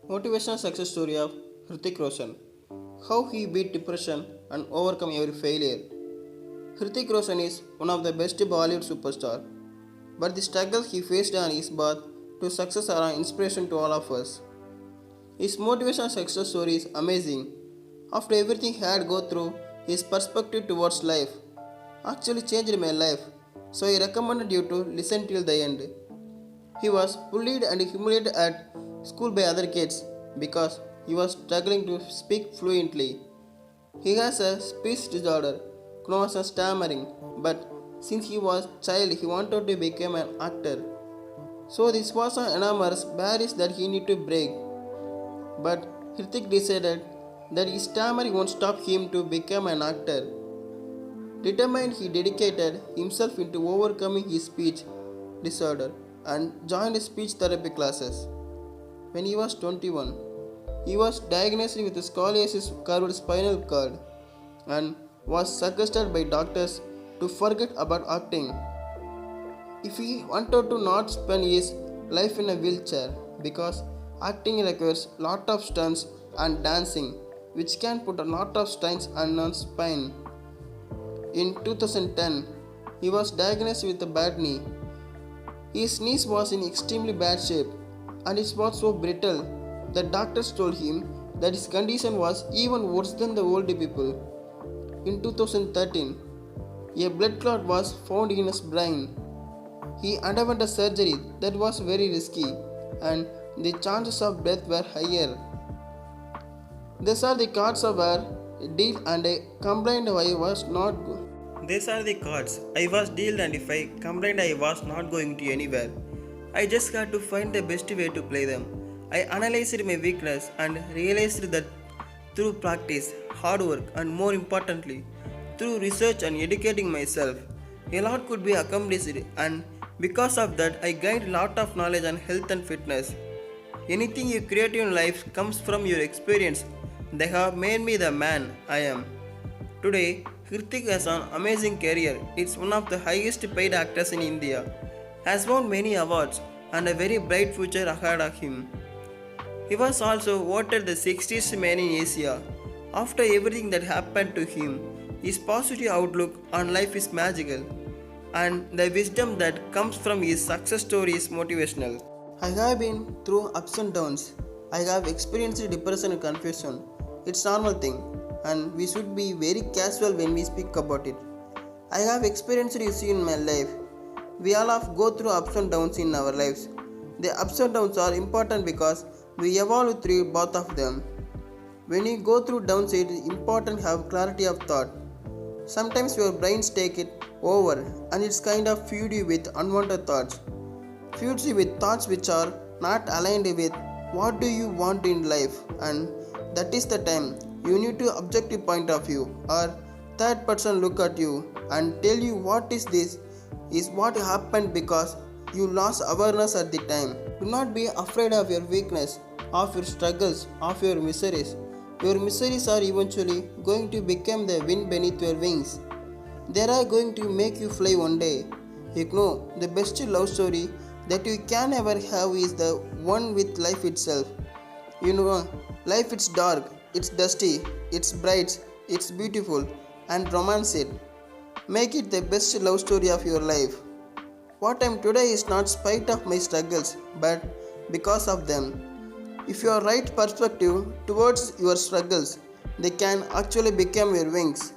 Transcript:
Motivational success story of Hrithik Roshan. How he beat depression and overcome every failure. Hrithik Roshan is one of the best Bollywood superstars, but the struggles he faced on his path to success are an inspiration to all of us. His motivational success story is amazing. After everything he had go through, his perspective towards life actually changed my life. So I recommended you to listen till the end. He was bullied and humiliated at school by other kids because he was struggling to speak fluently. He has a speech disorder known as stammering, but since he was child he wanted to become an actor. So this was an enormous barrier that he need to break. But Hrithik decided that his stammering won't stop him to become an actor. Determined, he dedicated himself into overcoming his speech disorder and joined speech therapy classes. When he was 21, he was diagnosed with scoliosis curved spinal cord and was suggested by doctors to forget about acting if he wanted to not spend his life in a wheelchair because acting requires lot of stunts and dancing which can put a lot of strains on one's spine. In 2010, he was diagnosed with a bad knee. His knee was in extremely bad shape and it was so brittle that doctors told him that his condition was even worse than the old people. In 2013, a blood clot was found in his brain. He underwent a surgery that was very risky and the chances of death were higher. These are the cards of our deal and I complained I was not good. These are the cards. I was dealt and if I complained I was not going to anywhere. I just had to find the best way to play them. I analyzed my weakness and realized that through practice, hard work and more importantly, through research and educating myself, a lot could be accomplished and because of that I gained a lot of knowledge on health and fitness. Anything you create in life comes from your experience. They have made me the man I am. Today, Hrithik has an amazing career. It's one of the highest paid actors in India. Has won many awards and a very bright future ahead of him. He was also voted the 60th man in Asia. After everything that happened to him, his positive outlook on life is magical and the wisdom that comes from his success story is motivational. I have been through ups and downs. I have experienced depression and confusion. It's normal thing and we should be very casual when we speak about it. I have experienced issues in my life. We all have go through ups and downs in our lives. The ups and downs are important because we evolve through both of them. When you go through downs, it is important to have clarity of thought. Sometimes your brains take it over and it's kind of feed you with unwanted thoughts. Feeds you with thoughts which are not aligned with what do you want in life and that is the time you need to objective point of view or third person look at you and tell you what is this is what happened because you lost awareness at the time. Do not be afraid of your weakness, of your struggles, of your miseries. Your miseries are eventually going to become the wind beneath your wings. They are going to make you fly one day. You know, the best love story that you can ever have is the one with life itself. You know, life is dark, it's dusty, it's bright, it's beautiful, and romance it. Make it the best love story of your life. What I am today is not spite of my struggles, but because of them. If you have right perspective towards your struggles, they can actually become your wings.